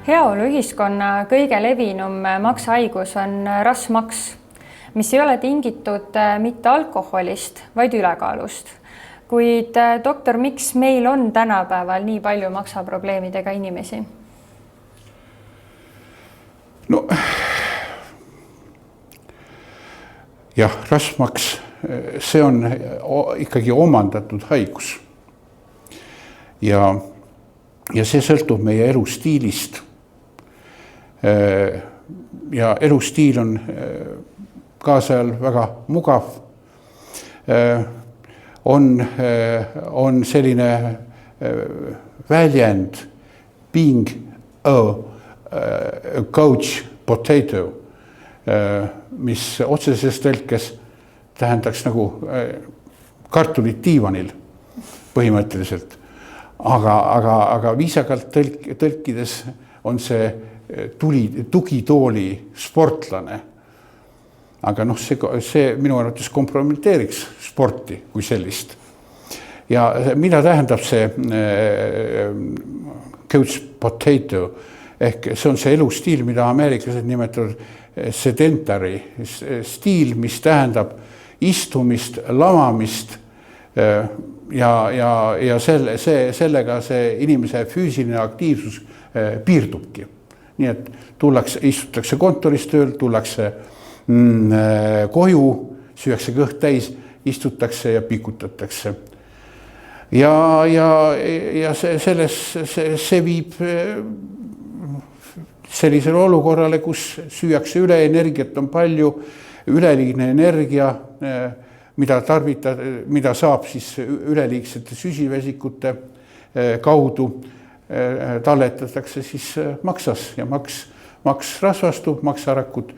Heaoluühiskonna kõige levinum maksahaigus on rasvmaks, mis ei ole tingitud mitte alkoholist, vaid ülekaalust. Kuid doktor, miks meil on tänapäeval nii palju maksaprobleemidega inimesi? No, jah, rasvmaks, see on ikkagi omandatud haigus. Ja see sõltub meie elustiilist. Ja elustiil on kaasajal väga mugav. On selline väljend being a couch potato, mis otseses tõlkes tähendaks nagu kartulit diivanil põhimõtteliselt. Aga viisakalt tõlkides on see tugitooli sportlane. Aga see minu arvates kompromiteeriks sporti kui sellist. Ja mida tähendab see couch potato? Ehk see on see elustiil, mida ameeriklased nimetavad sedentary stiil, mis tähendab istumist, lamamist ja sellega see inimese füüsiline aktiivsus piirdubki. Nii et istutakse kontoris tööl, tullakse koju, süüakse kõht täis, istutakse ja pikutatakse. Ja see viib sellisele olukorrale, kus süüakse üle, energiat on palju, üleliigne energia, mida saab siis üleliigsete süsivesikute kaudu, talletatakse siis maksas ja maks rasvastub, maksarakud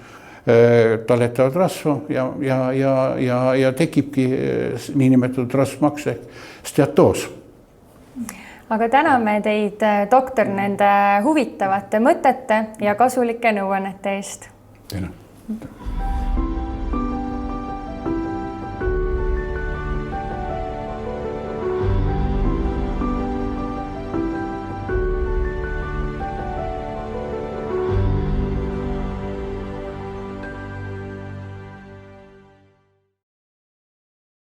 talletavad rasva ja tekibki niinimetatud rasvmaks ehk steatoos. Aga täname teid, doktor, nende huvitavate mõtete ja kasulike nõuannete eest. Tänan.